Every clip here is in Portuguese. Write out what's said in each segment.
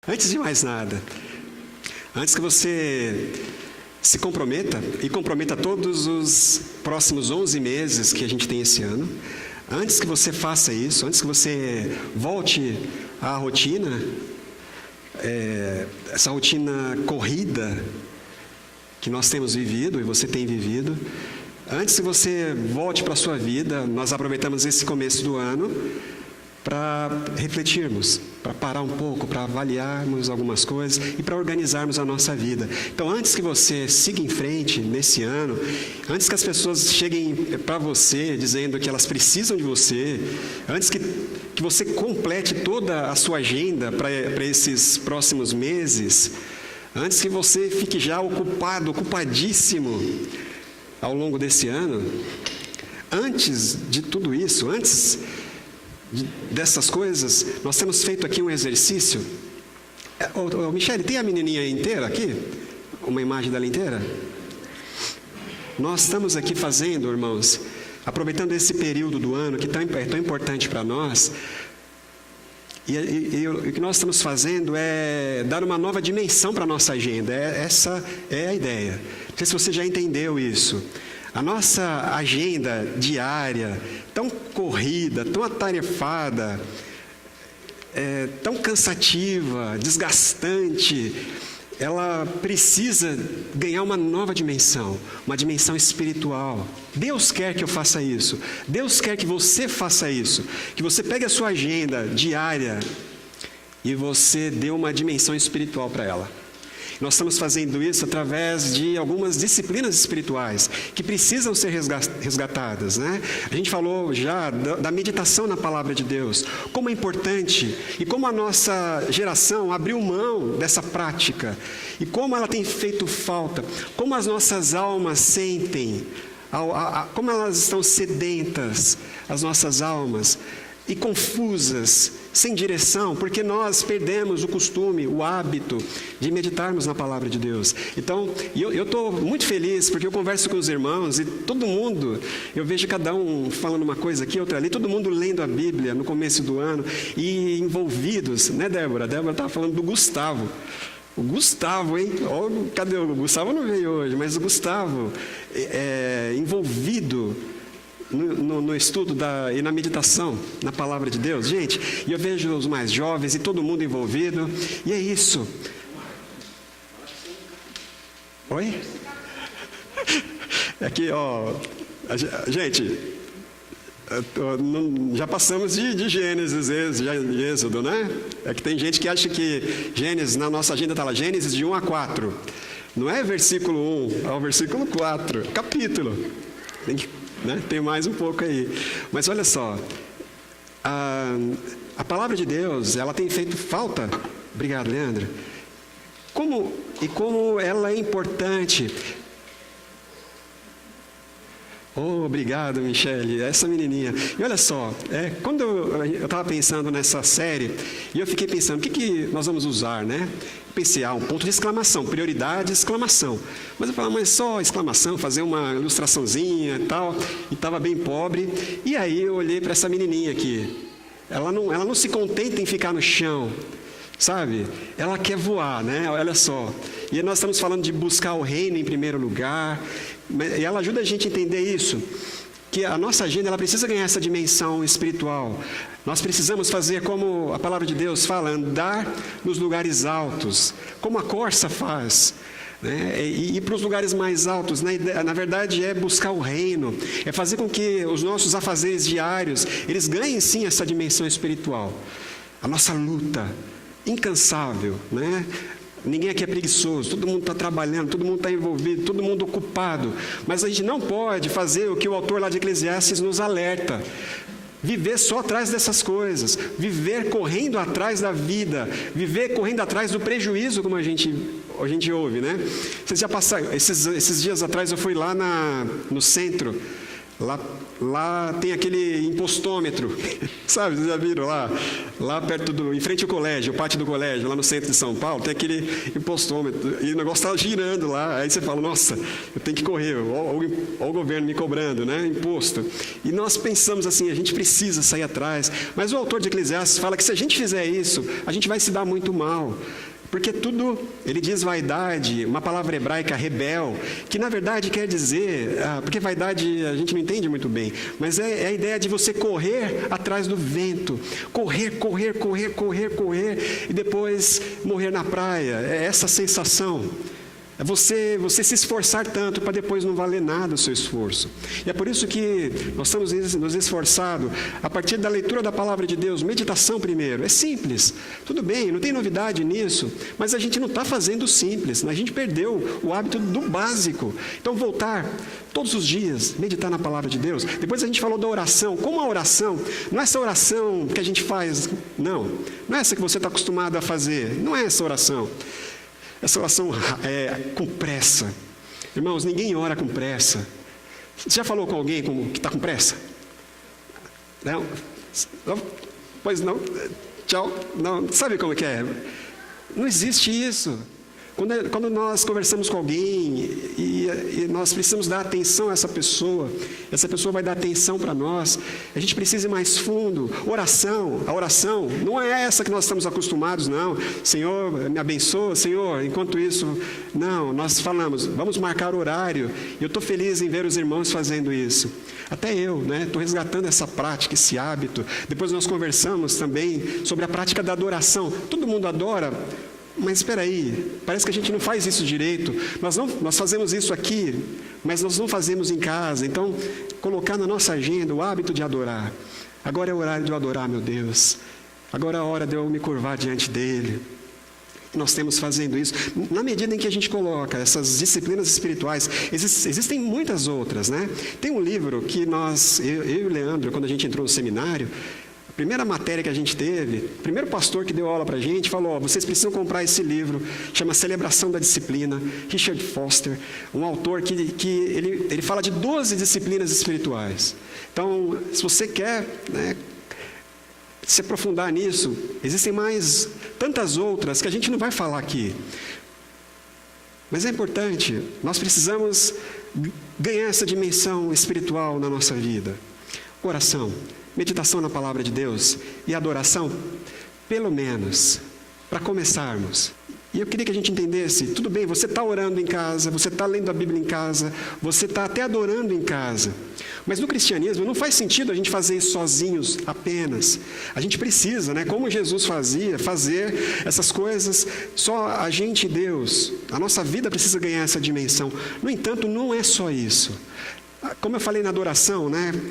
Antes de mais nada, antes que você se comprometa, e comprometa todos os próximos 11 meses que a gente tem esse ano, antes que você faça isso, antes que você volte à rotina, essa rotina corrida que nós temos vivido e você tem vivido, antes que você volte para a sua vida, nós aproveitamos esse começo do ano para refletirmos, para parar um pouco, para avaliarmos algumas coisas e para organizarmos a nossa vida. Então, antes que você siga em frente nesse ano, antes que as pessoas cheguem para você dizendo que elas precisam de você, antes que você complete toda a sua agenda para esses próximos meses, antes que você fique já ocupadíssimo ao longo desse ano, antes de tudo isso, antes dessas coisas, nós temos feito aqui um exercício. Michele, tem a menininha inteira aqui? Uma imagem dela inteira? Nós estamos aqui fazendo, irmãos, aproveitando esse período do ano que é tão importante para nós, e o que nós estamos fazendo é dar uma nova dimensão para a nossa agenda. Essa é a ideia. Não sei se você já entendeu isso. A nossa agenda diária, tão corrida, tão atarefada, tão cansativa, desgastante, ela precisa ganhar uma nova dimensão, uma dimensão espiritual. Deus quer que eu faça isso. Deus quer que você faça isso. Que você pegue a sua agenda diária e você dê uma dimensão espiritual para ela. Nós estamos fazendo isso através de algumas disciplinas espirituais que precisam ser resgatadas, né? A gente falou já da meditação na palavra de Deus, como é importante e como a nossa geração abriu mão dessa prática e como ela tem feito falta, como as nossas almas sentem, como elas estão sedentas, as nossas almas, e confusas, sem direção, porque nós perdemos o costume, o hábito de meditarmos na palavra de Deus. Então, eu estou muito feliz, porque eu converso com os irmãos e todo mundo, eu vejo cada um falando uma coisa aqui, outra ali, todo mundo lendo a Bíblia no começo do ano e envolvidos, né, Débora? A Débora estava falando do Gustavo. O Gustavo, hein? Oh, cadê o Gustavo? Não veio hoje, mas o Gustavo envolvido no estudo e na meditação na palavra de Deus, gente, e eu vejo os mais jovens e todo mundo envolvido, e é isso. Oi? Aqui, ó, gente, já passamos de Gênesis, Êxodo, né? É que tem gente que acha que Gênesis, na nossa agenda está lá, Gênesis de 1 a 4. Não é versículo 1, é o versículo 4, capítulo. Tem mais um pouco aí. Mas olha só, a palavra de Deus, ela tem feito falta. Obrigado, Leandro. Como ela é importante. Oh, obrigado, Michele, essa menininha. E olha só, quando eu estava pensando nessa série, e eu fiquei pensando, o que nós vamos usar, né? Pensei, um ponto de exclamação, prioridade, exclamação. Mas eu falava, mas só exclamação, fazer uma ilustraçãozinha e tal, e estava bem pobre. E aí eu olhei para essa menininha aqui. Ela não se contenta em ficar no chão, sabe? Ela quer voar, né? Olha só. E nós estamos falando de buscar o reino em primeiro lugar. E ela ajuda a gente a entender isso, que a nossa agenda ela precisa ganhar essa dimensão espiritual. Nós precisamos fazer como a palavra de Deus fala, andar nos lugares altos, como a corça faz, né? E ir para os lugares mais altos, na verdade é buscar o reino, é fazer com que os nossos afazeres diários, eles ganhem sim essa dimensão espiritual. A nossa luta incansável, né? Ninguém aqui é preguiçoso, todo mundo está trabalhando, todo mundo está envolvido, todo mundo ocupado. Mas a gente não pode fazer o que o autor lá de Eclesiastes nos alerta. Viver só atrás dessas coisas, viver correndo atrás da vida, viver correndo atrás do prejuízo, como a gente ouve, né? Vocês já passaram, esses dias atrás eu fui lá no centro, Lá tem aquele impostômetro, sabe? Vocês já viram lá? Lá perto em frente ao colégio, o pátio do colégio, lá no centro de São Paulo, tem aquele impostômetro. E o negócio está girando lá. Aí você fala, nossa, eu tenho que correr. Olha o governo me cobrando, né? Imposto. E nós pensamos assim, a gente precisa sair atrás. Mas o autor de Eclesiastes fala que se a gente fizer isso, a gente vai se dar muito mal. Porque tudo, ele diz vaidade, uma palavra hebraica, rebel, que na verdade quer dizer, porque vaidade a gente não entende muito bem, mas é a ideia de você correr atrás do vento, correr, e depois morrer na praia, é essa sensação. É você se esforçar tanto para depois não valer nada o seu esforço. E é por isso que nós estamos nos esforçando, a partir da leitura da palavra de Deus, meditação primeiro. É simples, tudo bem, não tem novidade nisso, mas a gente não está fazendo simples, a gente perdeu o hábito do básico. Então voltar todos os dias, meditar na palavra de Deus. Depois a gente falou da oração. Como a oração, não é essa oração que a gente faz, não é essa que você está acostumado a fazer, não é essa oração. Essa oração é com pressa. Irmãos, ninguém ora com pressa. Você já falou com alguém que está com pressa? Não? Pois não? Tchau? Não. Sabe como é que é? Não existe isso. Quando nós conversamos com alguém e nós precisamos dar atenção a essa pessoa vai dar atenção para nós, a gente precisa ir mais fundo. A oração não é essa que nós estamos acostumados, não. Senhor, me abençoa, Senhor, enquanto isso, não, nós falamos, vamos marcar horário, e eu estou feliz em ver os irmãos fazendo isso. Até eu, estou resgatando essa prática, esse hábito. Depois nós conversamos também sobre a prática da adoração. Todo mundo adora, mas espera aí, parece que a gente não faz isso direito. Nós fazemos isso aqui, mas nós não fazemos em casa. Então, colocar na nossa agenda o hábito de adorar. Agora é o horário de eu adorar, meu Deus. Agora é a hora de eu me curvar diante dele. Nós temos fazendo isso. Na medida em que a gente coloca essas disciplinas espirituais, existem muitas outras, né? Tem um livro que eu e o Leandro, quando a gente entrou no seminário, primeira matéria que a gente teve, o primeiro pastor que deu aula para a gente falou, vocês precisam comprar esse livro, chama Celebração da Disciplina, Richard Foster, um autor que ele fala de 12 disciplinas espirituais. Então, se você quer se aprofundar nisso, existem mais tantas outras que a gente não vai falar aqui. Mas é importante, nós precisamos ganhar essa dimensão espiritual na nossa vida. Oração, meditação na palavra de Deus e adoração, pelo menos, para começarmos. E eu queria que a gente entendesse, tudo bem, você está orando em casa, você está lendo a Bíblia em casa, você está até adorando em casa. Mas no cristianismo não faz sentido a gente fazer isso sozinhos apenas. A gente precisa, como Jesus fazia, fazer essas coisas só a gente e Deus. A nossa vida precisa ganhar essa dimensão. No entanto, não é só isso. Como eu falei na adoração,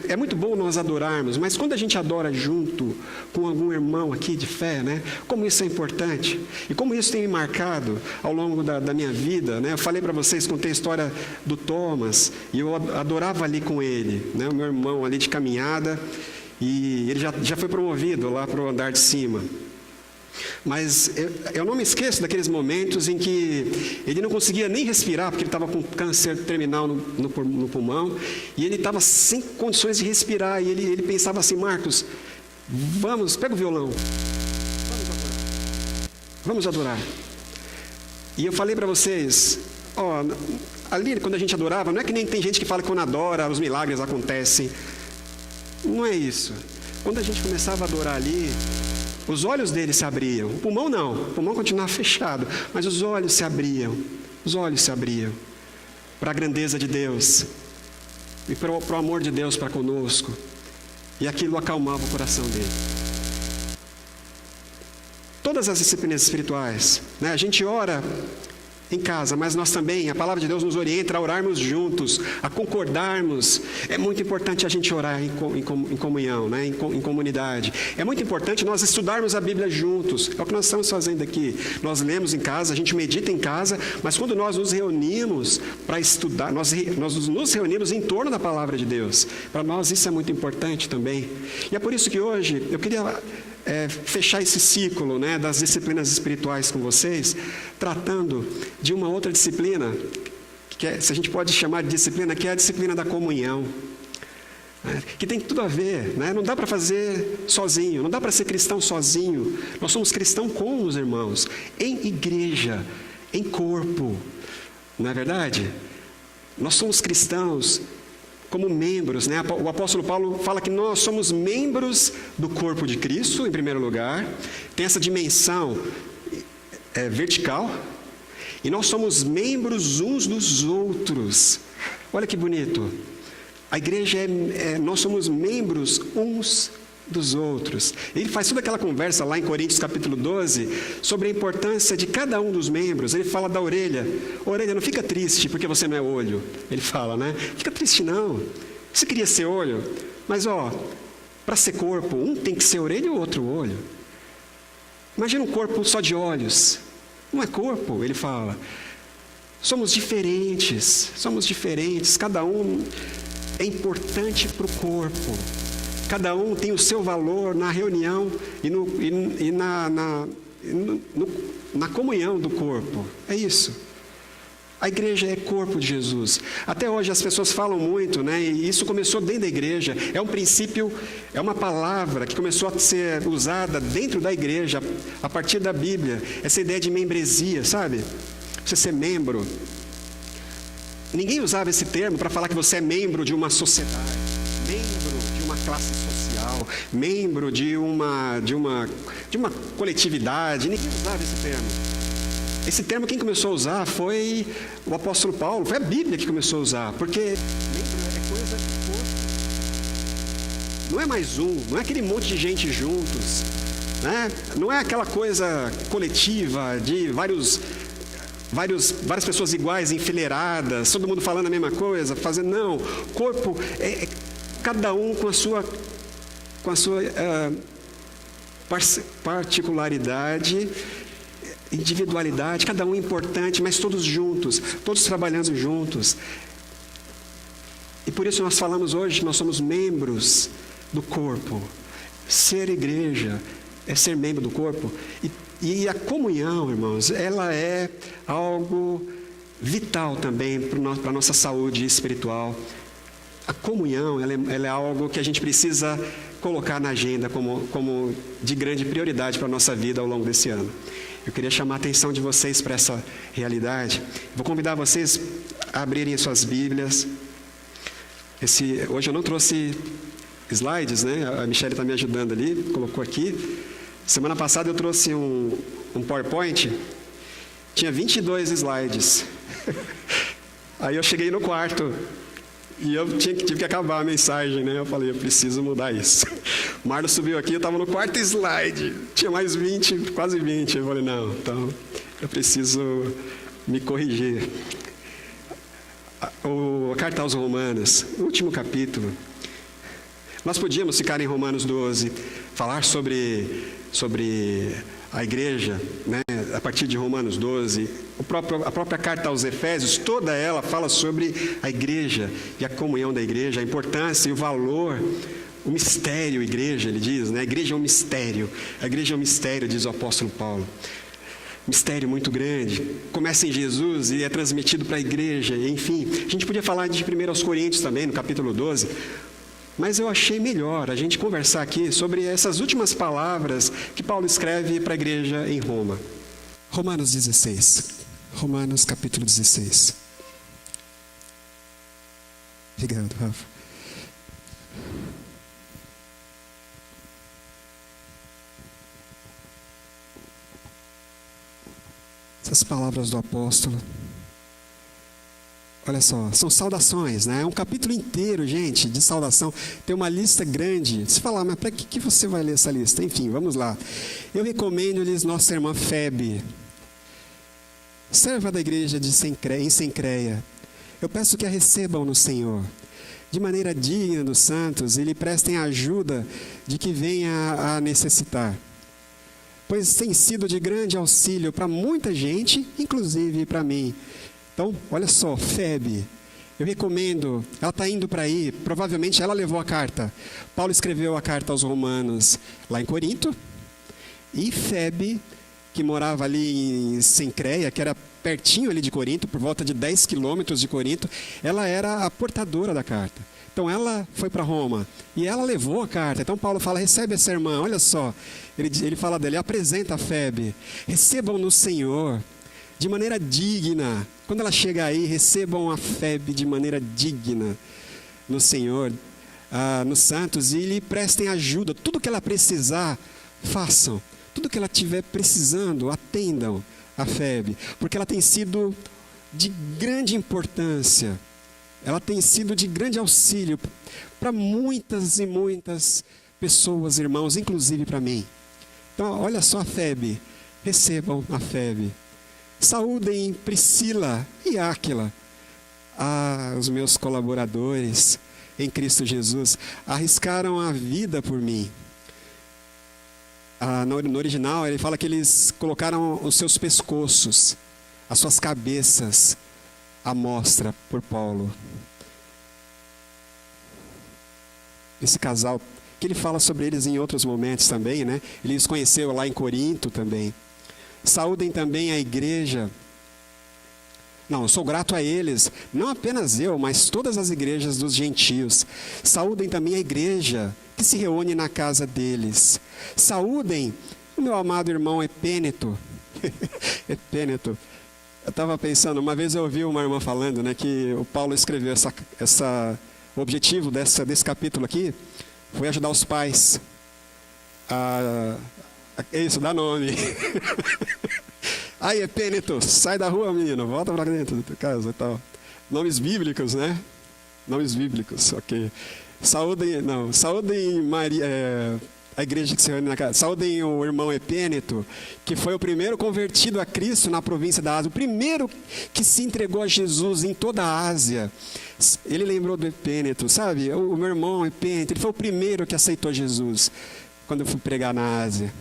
é muito bom nós adorarmos, mas quando a gente adora junto com algum irmão aqui de fé, como isso é importante e como isso tem me marcado ao longo da minha vida, Eu falei para vocês, contei a história do Thomas e eu adorava ali com ele, o meu irmão ali de caminhada, e ele já foi promovido lá para o andar de cima. Mas eu não me esqueço daqueles momentos em que ele não conseguia nem respirar, porque ele estava com câncer terminal no pulmão, e ele estava sem condições de respirar, e ele pensava assim, Marcos, pega o violão, vamos adorar. E eu falei para vocês, ali quando a gente adorava, não é que nem tem gente que fala que quando adora, os milagres acontecem. Não é isso. Quando a gente começava a adorar ali, os olhos dele se abriam. O pulmão não, o pulmão continuava fechado, mas os olhos se abriam para a grandeza de Deus e para o amor de Deus para conosco. E aquilo acalmava o coração dele. Todas as disciplinas espirituais, a gente ora em casa, mas nós também, a palavra de Deus nos orienta a orarmos juntos, a concordarmos. É muito importante a gente orar em comunhão, em comunidade. É muito importante nós estudarmos a Bíblia juntos. É o que nós estamos fazendo aqui. Nós lemos em casa, a gente medita em casa, mas quando nós nos reunimos para estudar, nós nos reunimos em torno da palavra de Deus. Para nós isso é muito importante também. E é por isso que hoje eu queria fechar esse ciclo das disciplinas espirituais com vocês, tratando de uma outra disciplina, se a gente pode chamar de disciplina, que é a disciplina da comunhão. né? Que tem tudo a ver, né? Não dá para fazer sozinho, não dá para ser cristão sozinho. Nós somos cristãos com os irmãos, em igreja, em corpo, não é verdade? Nós somos cristãos como membros, né? O apóstolo Paulo fala que nós somos membros do corpo de Cristo, em primeiro lugar. Tem essa dimensão vertical. E nós somos membros uns dos outros. Olha que bonito. A igreja nós somos membros uns dos outros. Ele faz toda aquela conversa lá em Coríntios capítulo 12 sobre a importância de cada um dos membros. Ele fala da orelha. Orelha, não fica triste porque você não é olho. Ele fala, né? Fica triste não. Você queria ser olho, mas para ser corpo, um tem que ser orelha e o outro olho. Imagina um corpo só de olhos. Não é corpo, ele fala. Somos diferentes, cada um é importante para o corpo. Cada um tem o seu valor na reunião e na comunhão do corpo. É isso. A igreja é corpo de Jesus. Até hoje as pessoas falam muito, né? E isso começou dentro da igreja. É um princípio, é uma palavra que começou a ser usada dentro da igreja, a partir da Bíblia. Essa ideia de membresia, sabe? Você ser membro. Ninguém usava esse termo para falar que você é membro de uma sociedade, membro de uma classe social, membro de uma coletividade. Ninguém usava esse termo. Esse termo quem começou a usar foi o apóstolo Paulo, foi a Bíblia que começou a usar, porque membro é coisa de corpo. Não é mais um, não é aquele monte de gente juntos, né? Não é aquela coisa coletiva de várias pessoas iguais, enfileiradas, todo mundo falando a mesma coisa, fazendo, não. Corpo é cada um com a sua particularidade, individualidade, cada um importante, mas todos juntos, todos trabalhando juntos. E por isso nós falamos hoje que nós somos membros do corpo. Ser igreja é ser membro do corpo. E a comunhão, irmãos, ela é algo vital também para a nossa saúde espiritual. A comunhão, ela é algo que a gente precisa colocar na agenda como de grande prioridade para a nossa vida ao longo desse ano. Eu queria chamar a atenção de vocês para essa realidade. Vou convidar vocês a abrirem suas Bíblias. Hoje eu não trouxe slides, né? A Michelle está me ajudando ali, colocou aqui. Semana passada eu trouxe um PowerPoint, tinha 22 slides. Aí eu cheguei no quarto e eu tive que acabar a mensagem, né? Eu falei, eu preciso mudar isso. O Marlon subiu aqui, eu estava no quarto slide, tinha mais 20, quase 20. Eu falei, não, então eu preciso me corrigir. A carta aos Romanos, o último capítulo. Nós podíamos ficar em Romanos 12, falar sobre a igreja, né? A partir de Romanos 12, a própria carta aos Efésios, toda ela fala sobre a igreja e a comunhão da igreja, a importância e o valor, o mistério, igreja, ele diz, né? A igreja é um mistério, diz o apóstolo Paulo. Mistério muito grande, começa em Jesus e é transmitido para a igreja, enfim. A gente podia falar de 1 Coríntios também, no capítulo 12, mas eu achei melhor a gente conversar aqui sobre essas últimas palavras que Paulo escreve para a igreja em Roma. Romanos 16. Romanos capítulo 16. Obrigado, Rafa. Essas palavras do apóstolo. Olha só, são saudações, né? É um capítulo inteiro, gente, de saudação. Tem uma lista grande. Você fala, mas para que você vai ler essa lista? Enfim, vamos lá. Eu recomendo-lhes nossa irmã Febe, serva da igreja em Cencreia. Eu peço que a recebam no Senhor, de maneira digna dos santos, e lhe prestem a ajuda de que venha a necessitar. Pois tem sido de grande auxílio para muita gente, inclusive para mim. Então, olha só, Febe, eu recomendo, ela está indo para aí, provavelmente ela levou a carta. Paulo escreveu a carta aos Romanos lá em Corinto, e Febe, que morava ali em Cencreia, que era pertinho ali de Corinto, por volta de 10 quilômetros de Corinto, ela era a portadora da carta. Então ela foi para Roma e ela levou a carta. Então Paulo fala, recebe essa irmã, olha só. Ele fala dele, apresenta a Febe. Recebam no Senhor de maneira digna. Quando ela chega aí, recebam a Febe de maneira digna no Senhor, nos santos, e lhe prestem ajuda. Tudo que ela precisar, façam. Tudo que ela estiver precisando, atendam a Febe. Porque ela tem sido de grande importância. Ela tem sido de grande auxílio para muitas e muitas pessoas, irmãos, inclusive para mim. Então, olha só a Febe. Recebam a Febe. Saúdem Priscila e Áquila, os meus colaboradores em Cristo Jesus. Arriscaram a vida por mim. No original, ele fala que eles colocaram os seus pescoços, as suas cabeças, à mostra por Paulo. Esse casal, que ele fala sobre eles em outros momentos também, né? Ele os conheceu lá em Corinto também. Saúdem também a igreja. Não, eu sou grato a eles, não apenas eu, mas todas as igrejas dos gentios. Saúdem também a igreja que se reúne na casa deles. Saúdem o meu amado irmão Epêneto. Epêneto. Eu estava pensando, uma vez eu ouvi uma irmã falando, né, que o Paulo escreveu o objetivo desse capítulo aqui foi ajudar os pais. Isso, dá nome. Aí, Epêneto, sai da rua, menino, volta para dentro da casa e tal. Nomes bíblicos, né? Nomes bíblicos, ok. Saúdem Maria, a igreja que se reúne na casa. Saúdem o irmão Epêneto, que foi o primeiro convertido a Cristo na província da Ásia, o primeiro que se entregou a Jesus em toda a Ásia. Ele lembrou do Epêneto, sabe? O meu irmão Epêneto, ele foi o primeiro que aceitou Jesus quando eu fui pregar na Ásia.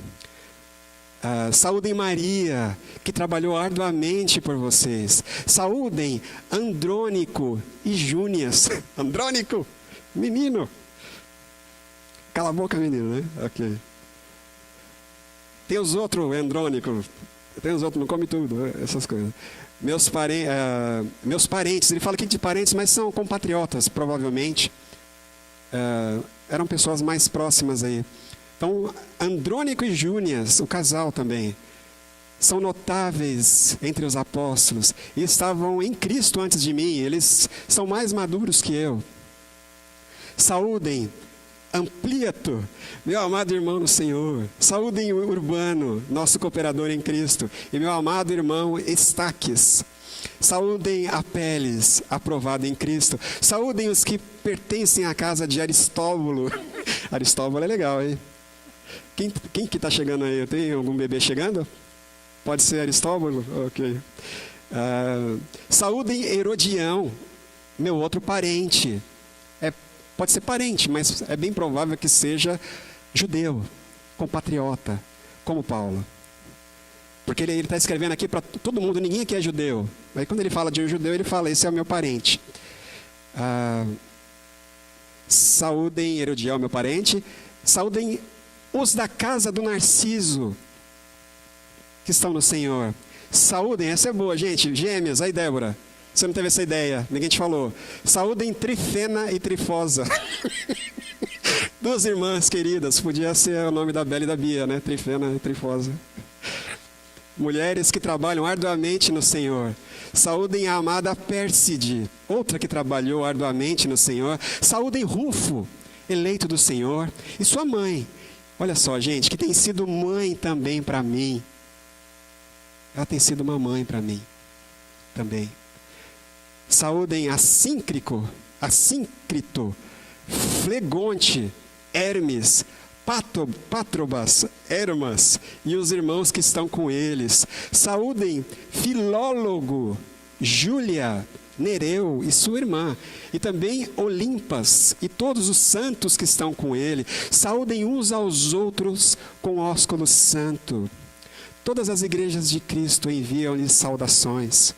Saúdem Maria, que trabalhou arduamente por vocês. Saúdem Andrônico e Júnias. Andrônico, menino. Cala a boca, menino, né? Ok. Tem os outros, Andrônico. Tem os outros, não come tudo, essas coisas. Meus parentes, ele fala aqui de parentes, mas são compatriotas, provavelmente. Eram pessoas mais próximas aí. Então, Andrônico e Júnias, o casal também, são notáveis entre os apóstolos e estavam em Cristo antes de mim. Eles são mais maduros que eu. Saúdem Ampliato, meu amado irmão no Senhor. Saúdem Urbano, nosso cooperador em Cristo. E meu amado irmão Estaques. Saúdem Apeles, aprovado em Cristo. Saúdem os que pertencem à casa de Aristóbulo. Aristóbulo é legal, hein? Quem que está chegando aí? Tem algum bebê chegando? Pode ser Aristóbulo? Ok. Saúdem Herodião, meu outro parente. Pode ser parente, mas é bem provável que seja judeu, compatriota, como Paulo. Porque ele está escrevendo aqui para todo mundo, ninguém aqui é judeu. Aí quando ele fala de um judeu, ele fala, esse é o meu parente. Saúdem Herodião, meu parente. Saúdem os da casa do Narciso, que estão no Senhor. Saúdem, essa é boa, gente. Gêmeas, aí Débora. Você não teve essa ideia, ninguém te falou. Saúdem Trifena e Trifosa. Duas irmãs queridas, podia ser o nome da Bela e da Bia, né? Trifena e Trifosa. Mulheres que trabalham arduamente no Senhor. Saúdem a amada Pérside, outra que trabalhou arduamente no Senhor. Saúdem Rufo, eleito do Senhor, e sua mãe. Olha só, gente, que tem sido mãe também para mim. Ela tem sido uma mãe para mim também. Saúdem Assíncrito, Flegonte, Hermes, Patrobas, Hermas e os irmãos que estão com eles. Saúdem Filólogo, Júlia, Nereu e sua irmã, e também Olimpas e todos os santos que estão com ele. Saúdem uns aos outros com ósculo santo. Todas as igrejas de Cristo enviam-lhes saudações.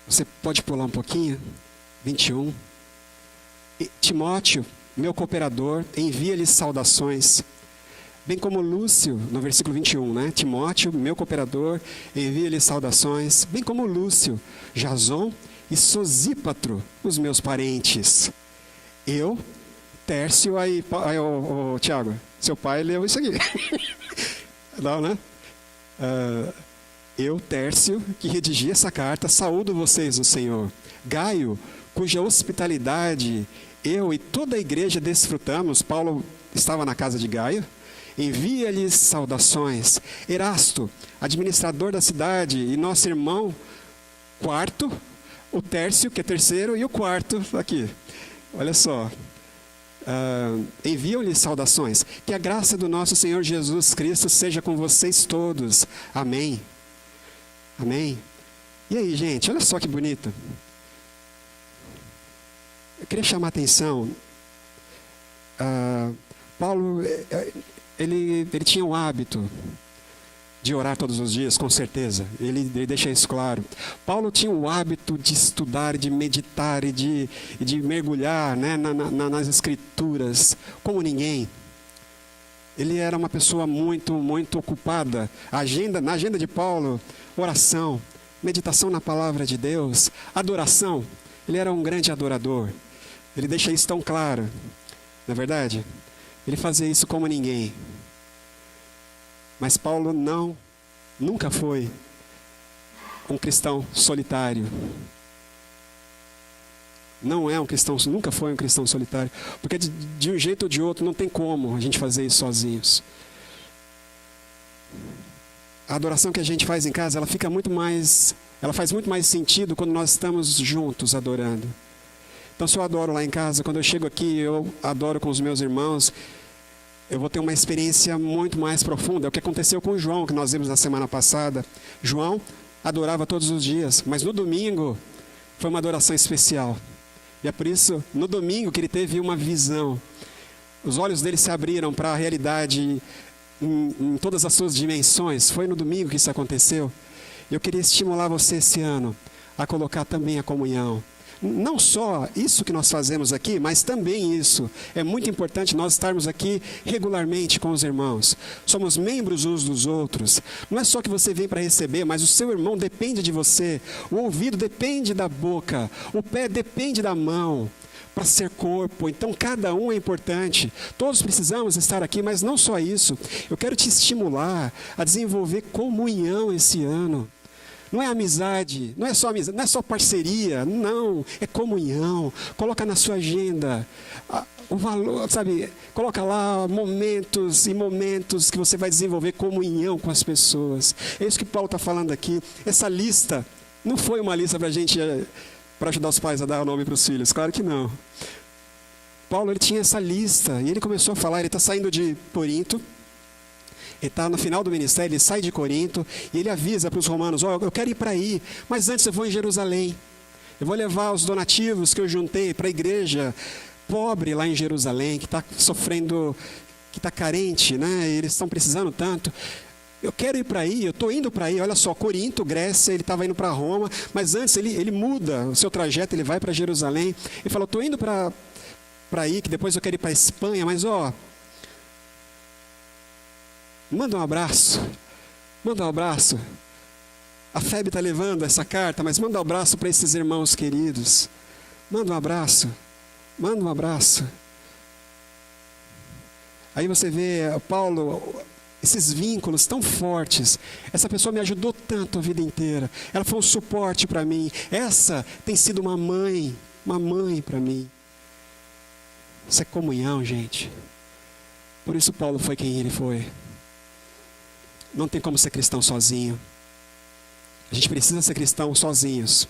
Você pode pular um pouquinho? 21. Timóteo, meu cooperador, envia-lhes saudações. Bem como Lúcio, no versículo 21, né? Timóteo, meu cooperador, envia-lhe saudações. Bem como Lúcio, Jason e Sosípatro, os meus parentes. Eu, Tércio, Tiago, seu pai leu isso aqui. Não, né? Eu, Tércio, que redigi essa carta, saúdo vocês no Senhor. Gaio, cuja hospitalidade eu e toda a igreja desfrutamos. Paulo estava na casa de Gaio. Envia-lhes saudações. Erasto, administrador da cidade, e nosso irmão, quarto, o Tércio, que é terceiro, e o quarto, aqui. Olha só. Enviam-lhes saudações. Que a graça do nosso Senhor Jesus Cristo seja com vocês todos. Amém. Amém. E aí, gente, olha só que bonito. Eu queria chamar a atenção. Paulo, ele tinha o hábito de orar todos os dias, com certeza. Ele deixa isso claro. Paulo tinha o hábito de estudar, de meditar e de mergulhar, né, nas Escrituras, como ninguém. Ele era uma pessoa muito, muito ocupada. Na agenda de Paulo, oração, meditação na palavra de Deus, adoração. Ele era um grande adorador. Ele deixa isso tão claro. Não é verdade? Ele fazia isso como ninguém. Mas Paulo nunca foi um cristão solitário. Não é um cristão, nunca foi um cristão solitário. Porque de um jeito ou de outro não tem como a gente fazer isso sozinhos. A adoração que a gente faz em casa, ela faz muito mais sentido quando nós estamos juntos adorando. Então, se eu adoro lá em casa, quando eu chego aqui, eu adoro com os meus irmãos, eu vou ter uma experiência muito mais profunda. É o que aconteceu com o João, que nós vimos na semana passada. João adorava todos os dias, mas no domingo foi uma adoração especial. E é por isso, no domingo, que ele teve uma visão. Os olhos dele se abriram para a realidade em todas as suas dimensões. Foi no domingo que isso aconteceu. Eu queria estimular você esse ano a colocar também a comunhão. Não só isso que nós fazemos aqui, mas também isso. É muito importante nós estarmos aqui regularmente com os irmãos. Somos membros uns dos outros. Não é só que você vem para receber, mas o seu irmão depende de você. O ouvido depende da boca. O pé depende da mão para ser corpo. Então cada um é importante. Todos precisamos estar aqui, mas não só isso. Eu quero te estimular a desenvolver comunhão esse ano. Não é amizade, não é só amizade, não é só parceria, não, é comunhão. Coloca na sua agenda o valor, sabe? Coloca lá momentos e momentos que você vai desenvolver comunhão com as pessoas. É isso que Paulo está falando aqui. Essa lista não foi uma lista para ajudar os pais a dar o nome para os filhos, claro que não. Paulo, ele tinha essa lista e ele começou a falar. Ele está saindo de Corinto. Ele está no final do ministério, ele sai de Corinto e ele avisa para os romanos: eu quero ir para aí, mas antes eu vou em Jerusalém. Eu vou levar os donativos que eu juntei para a igreja pobre lá em Jerusalém, que está sofrendo, que está carente, né? Eles estão precisando tanto. Eu quero ir para aí, eu estou indo para aí. Olha só, Corinto, Grécia, ele estava indo para Roma, mas antes ele muda o seu trajeto, ele vai para Jerusalém. Ele falou: estou indo para aí, que depois eu quero ir para a Espanha, mas manda um abraço. A FEB está levando essa carta, mas manda um abraço para esses irmãos queridos. Manda um abraço. Aí você vê Paulo, esses vínculos tão fortes. Essa pessoa me ajudou tanto a vida inteira. Ela foi um suporte para mim. Essa tem sido uma mãe para mim. Isso é comunhão, gente. Por isso Paulo foi quem ele foi. Não tem como ser cristão sozinho. A gente precisa ser cristão sozinhos.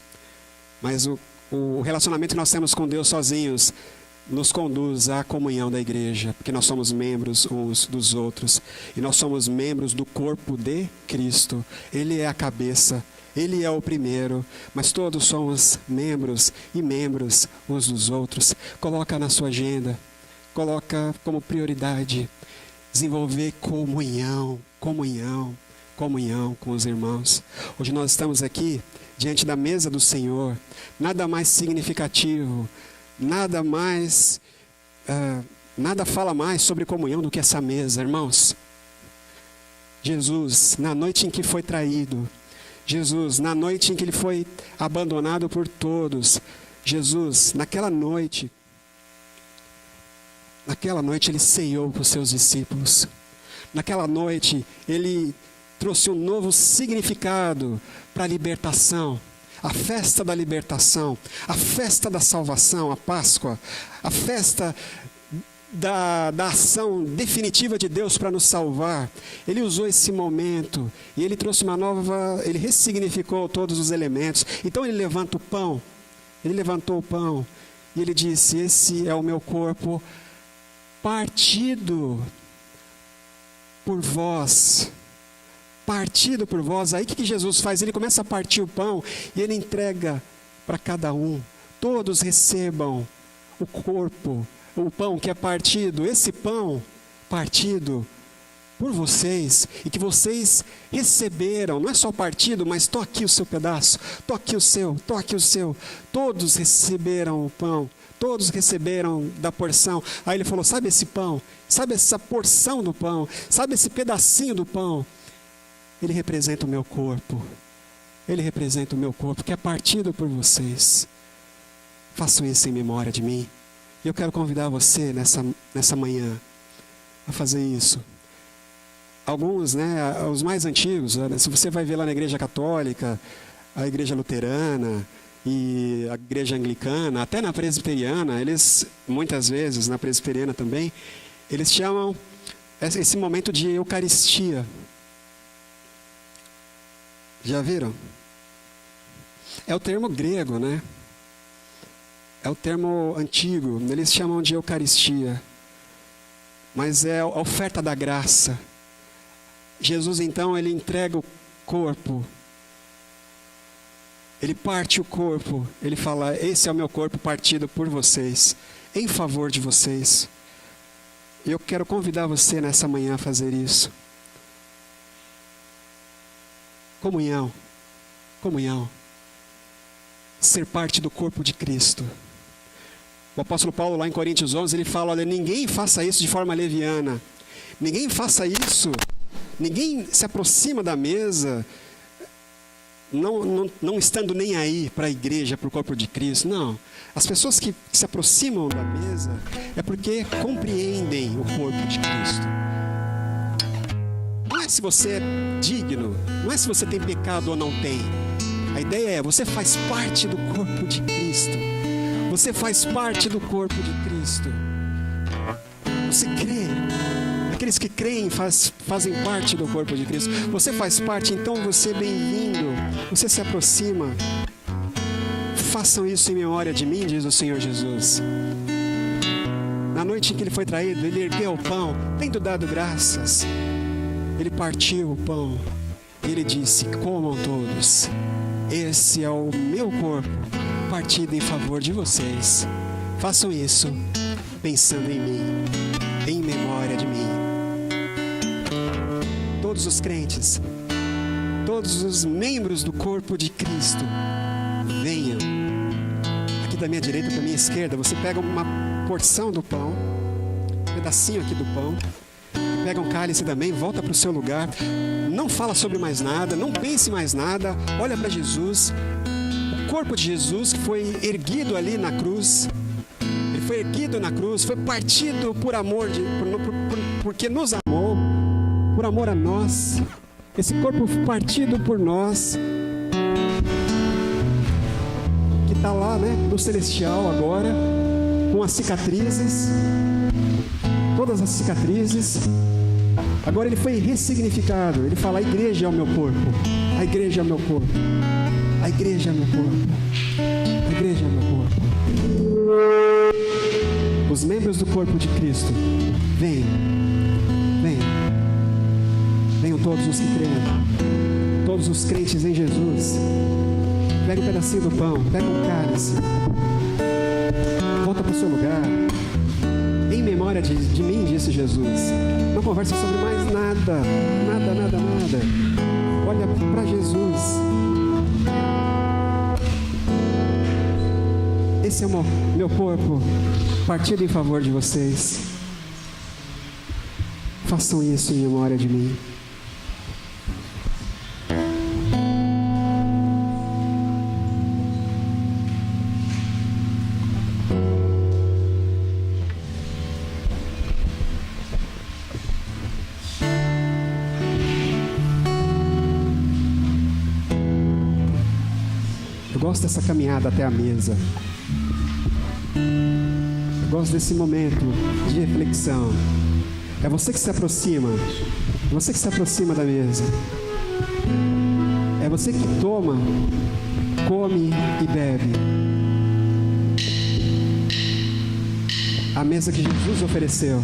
Mas o relacionamento que nós temos com Deus sozinhos nos conduz à comunhão da igreja. Porque nós somos membros uns dos outros. E nós somos membros do corpo de Cristo. Ele é a cabeça. Ele é o primeiro. Mas todos somos membros e membros uns dos outros. Coloca na sua agenda. Coloca como prioridade desenvolver comunhão com os irmãos. Hoje nós estamos aqui diante da mesa do Senhor. Nada mais significativo, nada mais Nada fala mais sobre comunhão do que essa mesa, irmãos. Jesus, na noite em que foi traído, Jesus, na noite em que ele foi abandonado por todos, Jesus, naquela noite ele ceiou com os seus discípulos. Naquela noite ele trouxe um novo significado para a libertação. A festa da libertação, a festa da salvação, a Páscoa, a festa da ação definitiva de Deus para nos salvar. Ele usou esse momento e ele trouxe uma nova, ele ressignificou todos os elementos. Então ele levanta o pão, ele levantou o pão e ele disse: esse é o meu corpo partido por vós. Partido por vós. Aí o que Jesus faz? Ele começa a partir o pão e ele entrega para cada um. Todos recebam o corpo, o pão que é partido, esse pão partido por vocês, e que vocês receberam, não é só partido, mas tô aqui o seu pedaço, tô aqui o seu, tô aqui o seu. Todos receberam o pão, todos receberam da porção. Aí ele falou: sabe esse pão? Sabe essa porção do pão? Sabe esse pedacinho do pão? Ele representa o meu corpo. Ele representa o meu corpo, que é partido por vocês. Façam isso em memória de mim. E eu quero convidar você nessa manhã a fazer isso. Alguns, os mais antigos, se você vai ver lá na igreja católica, a igreja luterana e a igreja anglicana, até na presbiteriana, eles, muitas vezes, na presbiteriana também, eles chamam esse momento de Eucaristia. Já viram? É o termo grego, né? É o termo antigo, eles chamam de Eucaristia. Mas é a oferta da graça. Jesus, então, ele entrega o corpo. Ele parte o corpo. Ele fala: esse é o meu corpo partido por vocês, em favor de vocês. E eu quero convidar você nessa manhã a fazer isso. Comunhão. Comunhão. Ser parte do corpo de Cristo. O apóstolo Paulo, lá em Coríntios 11, ele fala: olha, ninguém faça isso de forma leviana. Ninguém faça isso. Ninguém se aproxima da mesa não estando nem aí para a igreja, para o corpo de Cristo. Não. As pessoas que se aproximam da mesa é porque compreendem o corpo de Cristo. Não é se você é digno, não é se você tem pecado ou não tem. A ideia é: você faz parte do corpo de Cristo. Você faz parte do corpo de Cristo. Você crê. Aqueles que creem fazem parte do corpo de Cristo. Você faz parte, então você é bem-vindo. Você se aproxima. Façam isso em memória de mim, diz o Senhor Jesus. Na noite em que ele foi traído, ele ergueu o pão, tendo dado graças. Ele partiu o pão e ele disse: comam todos. Esse é o meu corpo, partido em favor de vocês. Façam isso pensando em mim, em memória de mim. Todos os crentes, todos os membros do corpo de Cristo, venham. Aqui da minha direita para a minha esquerda, você pega uma porção do pão, um pedacinho aqui do pão, pega um cálice também, volta para o seu lugar, não fala sobre mais nada, não pense mais nada, olha para Jesus, o corpo de Jesus que foi erguido ali na cruz. Ele foi erguido na cruz, foi partido por amor, porque nos amou, por amor a nós. Esse corpo partido por nós, que está lá, no celestial agora, com as cicatrizes, todas as cicatrizes. Agora ele foi ressignificado. Ele fala: a igreja é o meu corpo, a igreja é o meu corpo, a igreja é o meu corpo, a igreja é o meu corpo. Os membros do corpo de Cristo, venham, venham, venham todos os que creem, todos os crentes em Jesus. Pega um pedacinho do pão, pega um cálice, volta para o seu lugar. Em memória de mim, disse Jesus. Não conversa sobre mais nada, nada, nada, nada. Olha para Jesus. Esse é o meu corpo partido em favor de vocês. Façam isso em memória de mim. Eu gosto dessa caminhada até a mesa. Eu gosto desse momento de reflexão. É você que se aproxima. É você que se aproxima da mesa. É você que toma, come e bebe. A mesa que Jesus ofereceu.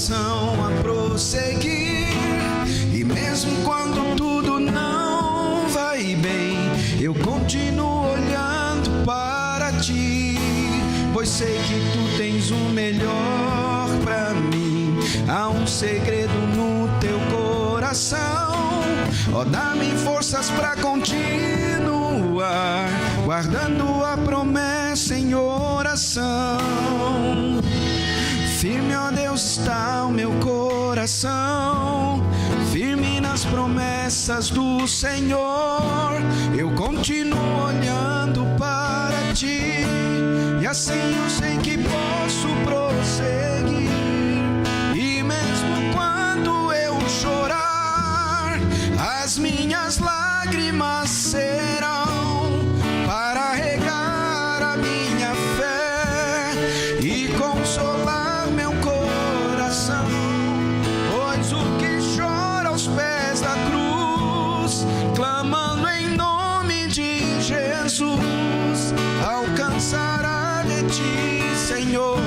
A prosseguir, e mesmo quando tudo não vai bem, eu continuo olhando para ti, pois sei que tu tens o melhor para mim. Há um segredo no teu coração, ó, dá-me forças para continuar, guardando a promessa em oração. Firme, ó Deus, está o meu coração, firme nas promessas do Senhor. Eu continuo olhando para ti, e assim eu sei que posso prosseguir. E mesmo quando eu chorar, as minhas lágrimas serão para regar a minha fé e consolar pois o que chora aos pés da cruz, clamando em nome de Jesus, alcançará de ti, Senhor,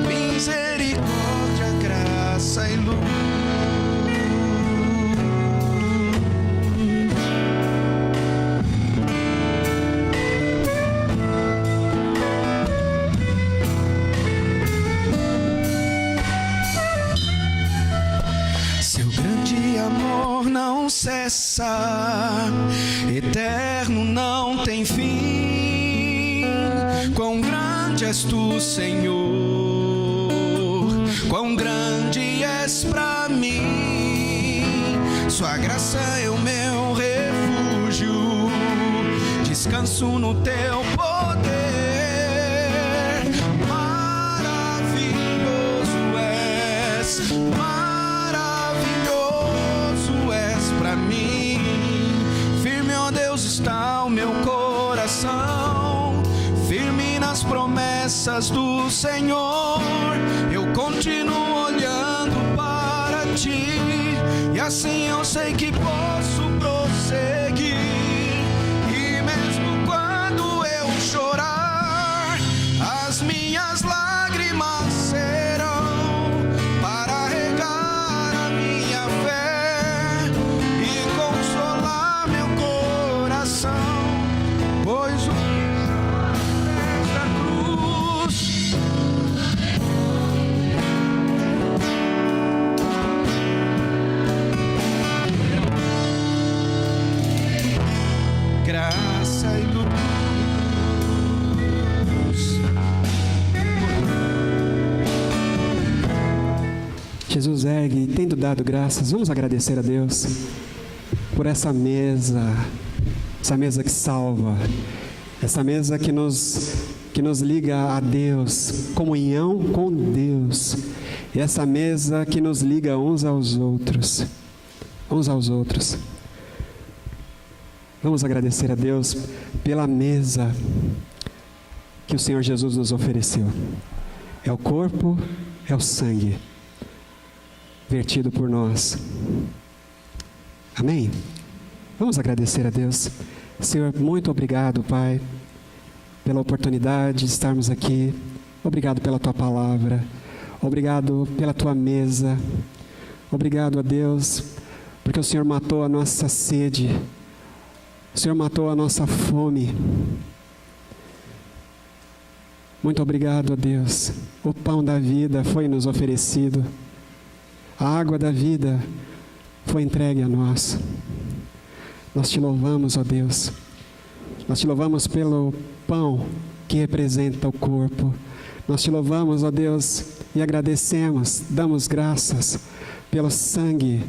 misericórdia, graça e luz. Não cessa, eterno, não tem fim. Quão grande és tu, Senhor, quão grande és pra mim. Sua graça é o meu refúgio, descanso no teu poder. Maravilhoso és, pra mim. Firme, ó Deus, está o meu coração, firme nas promessas do Senhor. Eu continuo olhando para ti, e assim eu sei que posso prosseguir. E mesmo quando eu chorar, as minhas lágrimas serão para regar a minha fé e consolar meu coração, pois o da cruz graça e luz. Jesus ergue, tendo dado graças, vamos agradecer a Deus por essa mesa que salva, essa mesa que nos liga a Deus, comunhão com Deus, e essa mesa que nos liga uns aos outros. Vamos agradecer a Deus pela mesa que o Senhor Jesus nos ofereceu. É o corpo, é o sangue vertido por nós. Amém? Vamos agradecer a Deus. Senhor, muito obrigado, Pai, pela oportunidade de estarmos aqui. Obrigado pela Tua palavra. Obrigado pela Tua mesa. Obrigado a Deus, porque o Senhor matou a nossa sede O Senhor matou a nossa fome. Muito obrigado, ó Deus. O pão da vida foi nos oferecido. A água da vida foi entregue a nós. Nós te louvamos, ó Deus. Nós te louvamos pelo pão que representa o corpo. Nós te louvamos, ó Deus, e agradecemos, damos graças pelo sangue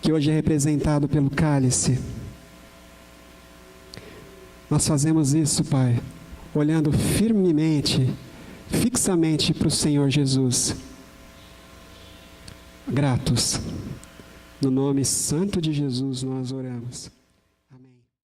que hoje é representado pelo cálice. Nós fazemos isso, Pai, olhando firmemente, fixamente para o Senhor Jesus. Gratos. No nome santo de Jesus nós oramos.